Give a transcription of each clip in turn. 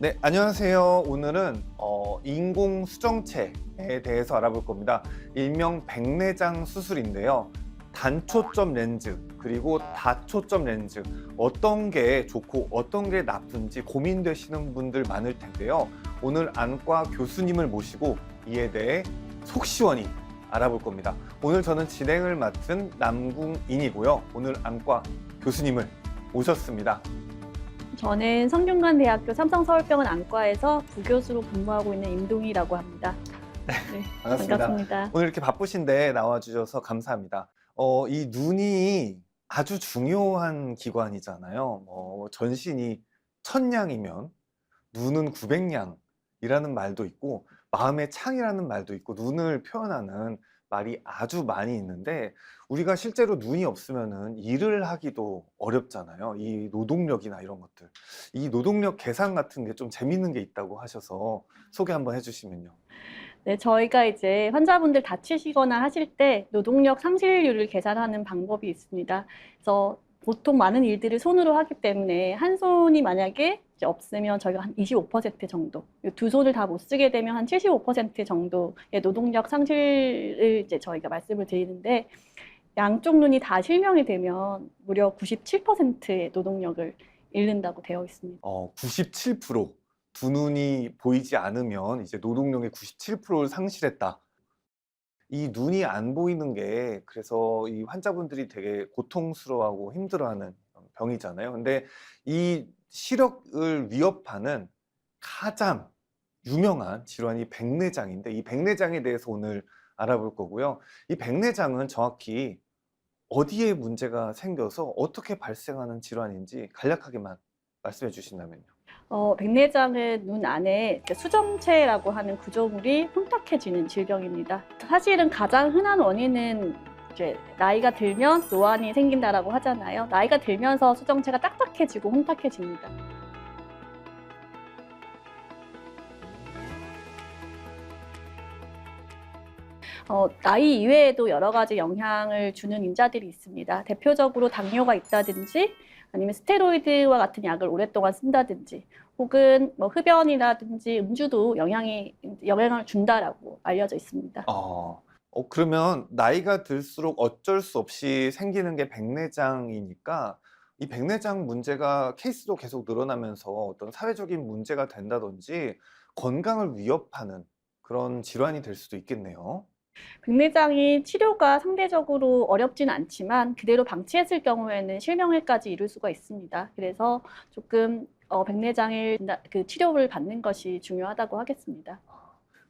네, 안녕하세요. 오늘은 인공 수정체에 대해서 알아볼 겁니다. 일명 백내장 수술인데요. 단초점 렌즈 그리고 다초점 렌즈 어떤 게 좋고 어떤 게 나쁜지 고민되시는 분들 많을 텐데요. 오늘 안과 교수님을 모시고 이에 대해 속 시원히 알아볼 겁니다. 오늘 저는 진행을 맡은 남궁인이고요. 오늘 안과 교수님을 모셨습니다. 저는 성균관대학교 삼성서울병원 안과에서 부교수로 근무하고 있는 임동희라고 합니다. 네, 반갑습니다. 반갑습니다. 오늘 이렇게 바쁘신데 나와주셔서 감사합니다. 이 눈이 아주 중요한 기관이잖아요. 전신이 천냥이면 눈은 900냥이라는 말도 있고 마음의 창이라는 말도 있고 눈을 표현하는 말이 아주 많이 있는데 우리가 실제로 눈이 없으면은 일을 하기도 어렵잖아요. 이 노동력이나 이런 것들. 이 노동력 계산 같은 게 좀 재밌는 게 있다고 하셔서 소개 한번 해주시면요. 네, 저희가 이제 환자분들 다치시거나 하실 때 노동력 상실률을 계산하는 방법이 있습니다. 그래서 보통 많은 일들을 손으로 하기 때문에 한 손이 만약에 이제 없으면 저희가 한 25% 정도, 두 손을 다 못 쓰게 되면 한 75% 정도의 노동력 상실을 이제 저희가 말씀을 드리는데 양쪽 눈이 다 실명이 되면 무려 97%의 노동력을 잃는다고 되어 있습니다. 97%. 두 눈이 보이지 않으면 이제 노동력의 97%를 상실했다. 이 눈이 안 보이는 게 그래서 이 환자분들이 되게 고통스러워하고 힘들어하는 병이잖아요. 근데 이 시력을 위협하는 가장 유명한 질환이 백내장인데 이 백내장에 대해서 오늘 알아볼 거고요. 이 백내장은 정확히 어디에 문제가 생겨서 어떻게 발생하는 질환인지 간략하게만 말씀해 주신다면요. 백내장은 눈 안에 이렇게 수정체라고 하는 구조물이 혼탁해지는 질병입니다. 사실은 가장 흔한 원인은 이제 나이가 들면 노안이 생긴다라고 하잖아요. 나이가 들면서 수정체가 딱딱해지고 혼탁해집니다. 나이 이외에도 여러 가지 영향을 주는 인자들이 있습니다. 대표적으로 당뇨가 있다든지 아니면 스테로이드와 같은 약을 오랫동안 쓴다든지 혹은 뭐 흡연이라든지 음주도 영향을 준다라고 알려져 있습니다. 그러면 나이가 들수록 어쩔 수 없이 생기는 게 백내장이니까 이 백내장 문제가 케이스도 계속 늘어나면서 어떤 사회적인 문제가 된다든지 건강을 위협하는 그런 질환이 될 수도 있겠네요. 백내장이 치료가 상대적으로 어렵진 않지만 그대로 방치했을 경우에는 실명에까지 이를 수가 있습니다. 그래서 조금 백내장을 그 치료를 받는 것이 중요하다고 하겠습니다.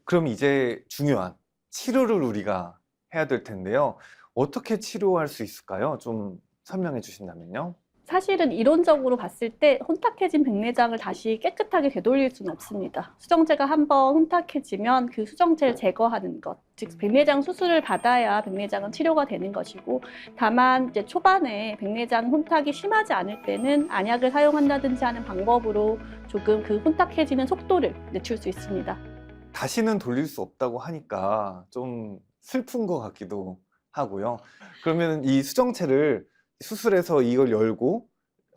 그럼 이제 중요한 치료를 우리가 해야 될 텐데요. 어떻게 치료할 수 있을까요? 좀 설명해 주신다면요. 사실은 이론적으로 봤을 때 혼탁해진 백내장을 다시 깨끗하게 되돌릴 수는 없습니다. 수정체가 한번 혼탁해지면 그 수정체를 제거하는 것, 즉 백내장 수술을 받아야 백내장은 치료가 되는 것이고, 다만 이제 초반에 백내장 혼탁이 심하지 않을 때는 안약을 사용한다든지 하는 방법으로 조금 그 혼탁해지는 속도를 늦출 수 있습니다. 다시는 돌릴 수 없다고 하니까 좀 슬픈 것 같기도 하고요. 그러면 이 수정체를 수술해서 이걸 열고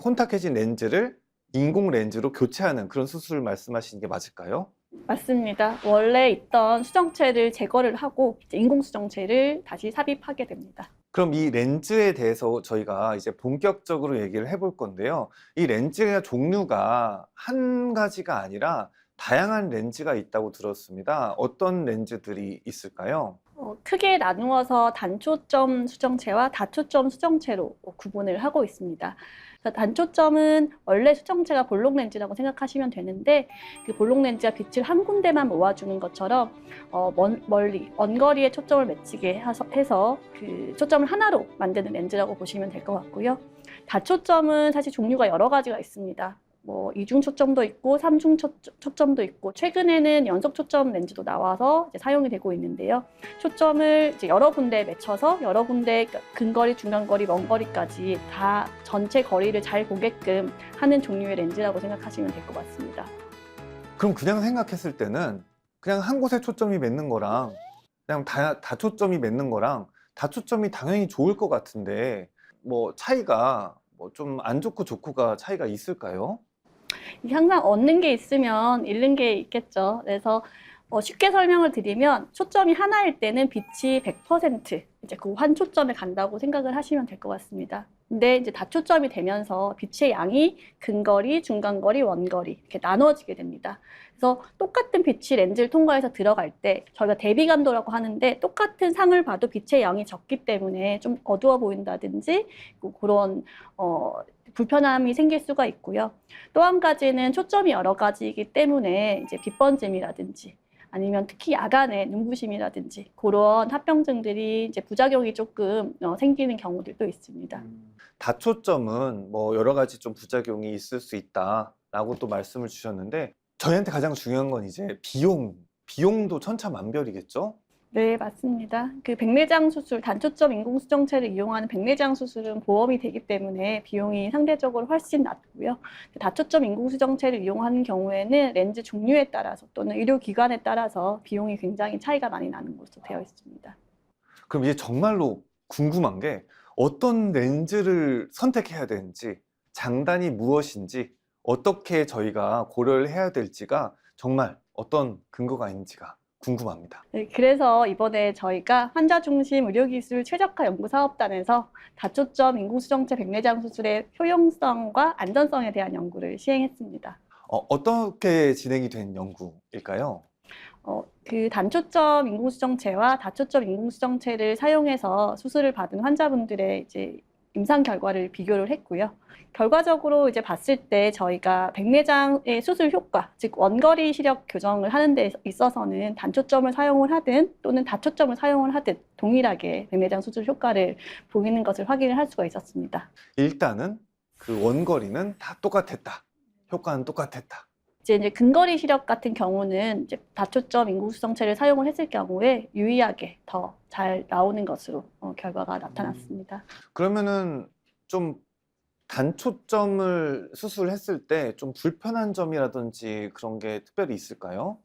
혼탁해진 렌즈를 인공 렌즈로 교체하는 그런 수술을 말씀하시는 게 맞을까요? 맞습니다. 원래 있던 수정체를 제거를 하고 이제 인공 수정체를 다시 삽입하게 됩니다. 그럼 이 렌즈에 대해서 저희가 이제 본격적으로 얘기를 해볼 건데요. 이 렌즈의 종류가 한 가지가 아니라 다양한 렌즈가 있다고 들었습니다. 어떤 렌즈들이 있을까요? 크게 나누어서 단초점 수정체와 다초점 수정체로 구분을 하고 있습니다. 그래서 단초점은 원래 수정체가 볼록 렌즈라고 생각하시면 되는데 그 볼록 렌즈가 빛을 한 군데만 모아주는 것처럼 멀리 원거리에 초점을 맺히게 해서 그 초점을 하나로 만드는 렌즈라고 보시면 될 것 같고요. 다초점은 사실 종류가 여러 가지가 있습니다. 뭐 이중 초점도 있고 삼중 초점도 있고 최근에는 연속 초점 렌즈도 나와서 이제 사용이 되고 있는데요. 초점을 이제 여러 군데에 맺혀서 여러 군데 근거리, 중간거리, 먼거리까지 다 전체 거리를 잘 보게끔 하는 종류의 렌즈라고 생각하시면 될 것 같습니다. 그럼 그냥 생각했을 때는 그냥 한 곳에 초점이 맺는 거랑 그냥 다초점이 맺는 거랑 다초점이 당연히 좋을 것 같은데 뭐 차이가 뭐 좀 안 좋고 좋고가 차이가 있을까요? 이게 항상 얻는 게 있으면 잃는 게 있겠죠. 그래서 쉽게 설명을 드리면 초점이 하나일 때는 빛이 100% 이제 그 한 초점에 간다고 생각을 하시면 될 것 같습니다. 근데 이제 다초점이 되면서 빛의 양이 근거리, 중간거리, 원거리 이렇게 나눠지게 됩니다. 그래서 똑같은 빛이 렌즈를 통과해서 들어갈 때 저희가 대비감도라고 하는데 똑같은 상을 봐도 빛의 양이 적기 때문에 좀 어두워 보인다든지 그런 불편함이 생길 수가 있고요. 또 한 가지는 초점이 여러 가지이기 때문에 이제 빛 번짐이라든지 아니면 특히 야간에 눈부심이라든지 그런 합병증들이 이제 부작용이 조금 생기는 경우들도 있습니다. 다초점은 뭐 여러 가지 좀 부작용이 있을 수 있다라고 또 말씀을 주셨는데 저희한테 가장 중요한 건 이제 비용도 천차만별이겠죠? 네, 맞습니다. 그 백내장 수술, 단초점 인공수정체를 이용하는 백내장 수술은 보험이 되기 때문에 비용이 상대적으로 훨씬 낮고요. 다초점 인공수정체를 이용하는 경우에는 렌즈 종류에 따라서 또는 의료기관에 따라서 비용이 굉장히 차이가 많이 나는 것으로 되어 있습니다. 그럼 이제 정말로 궁금한 게 어떤 렌즈를 선택해야 되는지, 장단이 무엇인지, 어떻게 저희가 고려를 해야 될지가 정말 어떤 근거가 있는지가 궁금합니다. 네, 그래서 이번에 저희가 환자 중심 의료기술 최적화 연구사업단에서 다초점 인공수정체 백내장 수술의 효용성과 안전성에 대한 연구를 시행했습니다. 어떻게 진행이 된 연구일까요? 그 단초점 인공수정체와 다초점 인공수정체를 사용해서 수술을 받은 환자분들의 이제 임상 결과를 비교를 했고요. 결과적으로 이제 봤을 때 저희가 백내장의 수술 효과, 즉 원거리 시력 교정을 하는 데 있어서는 단초점을 사용을 하든 또는 다초점을 사용을 하든 동일하게 백내장 수술 효과를 보이는 것을 확인을 할 수가 있었습니다. 일단은 그 원거리는 다 똑같았다. 효과는 똑같았다. 이제 근거리 시력 같은 경우는 이제 다초점 인공수정체를 사용을 했을 경우에 유의하게 더 잘 나오는 것으로 결과가 나타났습니다. 그러면은 좀 단초점을 수술했을 때 좀 불편한 점이라든지 그런 게 특별히 있을까요?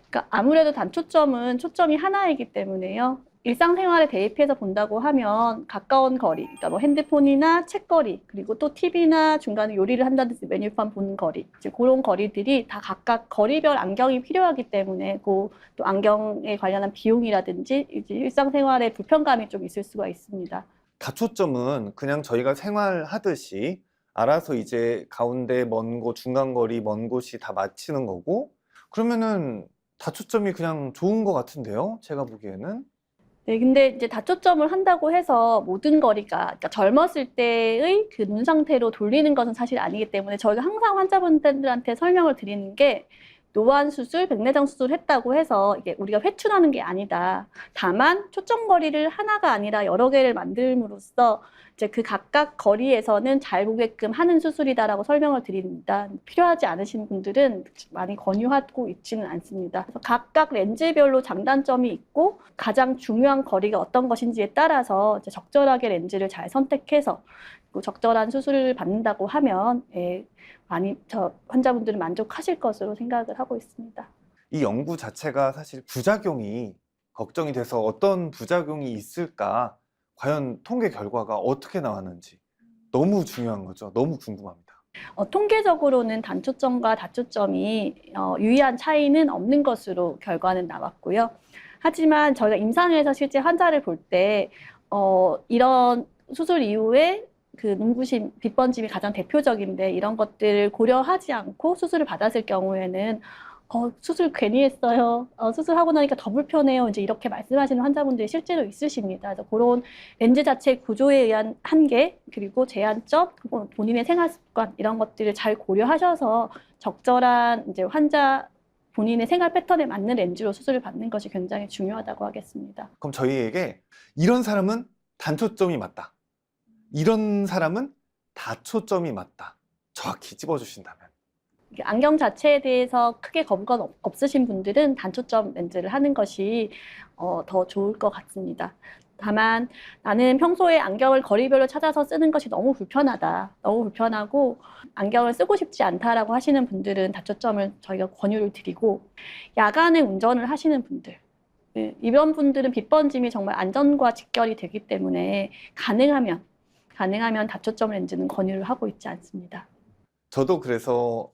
그러니까 아무래도 단초점은 초점이 하나이기 때문에요. 일상생활에 대입해서 본다고 하면 가까운 거리, 그러니까 뭐 핸드폰이나 책거리, 그리고 또 TV나 중간에 요리를 한다든지 메뉴판 보는 거리, 이제 그런 거리들이 다 각각 거리별 안경이 필요하기 때문에 또 안경에 관련한 비용이라든지 이제 일상생활에 불편감이 좀 있을 수가 있습니다. 다초점은 그냥 저희가 생활하듯이 알아서 이제 가운데 먼 곳, 중간 거리, 먼 곳이 다 맞히는 거고 그러면은 다초점이 그냥 좋은 것 같은데요? 제가 보기에는. 네, 근데 이제 다초점을 한다고 해서 모든 거리가, 그러니까 젊었을 때의 그 눈 상태로 돌리는 것은 사실 아니기 때문에 저희가 항상 환자분들한테 설명을 드리는 게 노안 수술, 백내장 수술 했다고 해서 이게 우리가 회춘하는 게 아니다. 다만 초점 거리를 하나가 아니라 여러 개를 만듦으로써 이제 그 각각 거리에서는 잘 보게끔 하는 수술이다라고 설명을 드립니다. 필요하지 않으신 분들은 많이 권유하고 있지는 않습니다. 그래서 각각 렌즈별로 장단점이 있고 가장 중요한 거리가 어떤 것인지에 따라서 이제 적절하게 렌즈를 잘 선택해서 적절한 수술을 받는다고 하면 많이 환자분들은 만족하실 것으로 생각을 하고 있습니다. 이 연구 자체가 사실 부작용이 걱정이 돼서 어떤 부작용이 있을까 과연 통계 결과가 어떻게 나왔는지 너무 중요한 거죠. 너무 궁금합니다. 통계적으로는 단초점과 다초점이 유의한 차이는 없는 것으로 결과는 나왔고요. 하지만 저희가 임상에서 실제 환자를 볼 때 이런 수술 이후에 그 눈부심, 빛 번짐이 가장 대표적인데 이런 것들을 고려하지 않고 수술을 받았을 경우에는 수술 괜히 했어요. 수술하고 나니까 더 불편해요. 이제 이렇게 말씀하시는 환자분들이 실제로 있으십니다. 그래서 그런 렌즈 자체의 구조에 의한 한계, 그리고 제한점, 본인의 생활 습관 이런 것들을 잘 고려하셔서 적절한 이제 환자 본인의 생활 패턴에 맞는 렌즈로 수술을 받는 것이 굉장히 중요하다고 하겠습니다. 그럼 저희에게 이런 사람은 단초점이 맞다. 이런 사람은 다초점이 맞다. 정확히 찝어주신다면. 안경 자체에 대해서 크게 거부감 없으신 분들은 단초점 렌즈를 하는 것이 더 좋을 것 같습니다. 다만 나는 평소에 안경을 거리별로 찾아서 쓰는 것이 너무 불편하다. 너무 불편하고 안경을 쓰고 싶지 않다라고 하시는 분들은 다초점을 저희가 권유를 드리고 야간에 운전을 하시는 분들 이런 분들은 빛 번짐이 정말 안전과 직결이 되기 때문에 가능하면 다초점 렌즈는 권유를 하고 있지 않습니다. 저도 그래서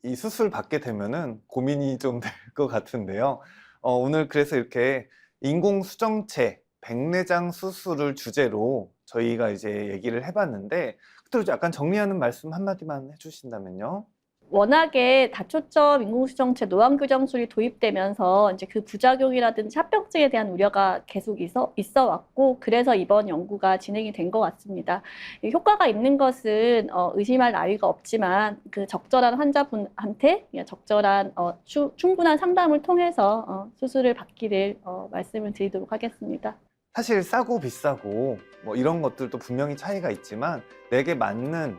이 수술 받게 되면은 고민이 좀 될 것 같은데요. 오늘 그래서 이렇게 인공수정체, 백내장 수술을 주제로 저희가 이제 얘기를 해봤는데, 그대로 약간 정리하는 말씀 한마디만 해주신다면요. 워낙에 다초점 인공수정체 노안 교정술이 도입되면서 이제 그 부작용이라든지 합병증에 대한 우려가 계속 있어 왔고, 그래서 이번 연구가 진행이 된 것 같습니다. 이 효과가 있는 것은 의심할 나위가 없지만, 그 적절한 환자분한테 적절한 충분한 상담을 통해서 수술을 받기를 말씀을 드리도록 하겠습니다. 사실 싸고 비싸고 뭐 이런 것들도 분명히 차이가 있지만, 내게 맞는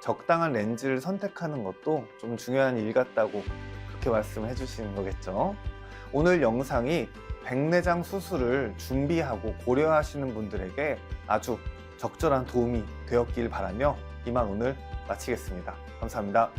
적당한 렌즈를 선택하는 것도 좀 중요한 일 같다고 그렇게 말씀해 주시는 거겠죠. 오늘 영상이 백내장 수술을 준비하고 고려하시는 분들에게 아주 적절한 도움이 되었길 바라며 이만 오늘 마치겠습니다. 감사합니다.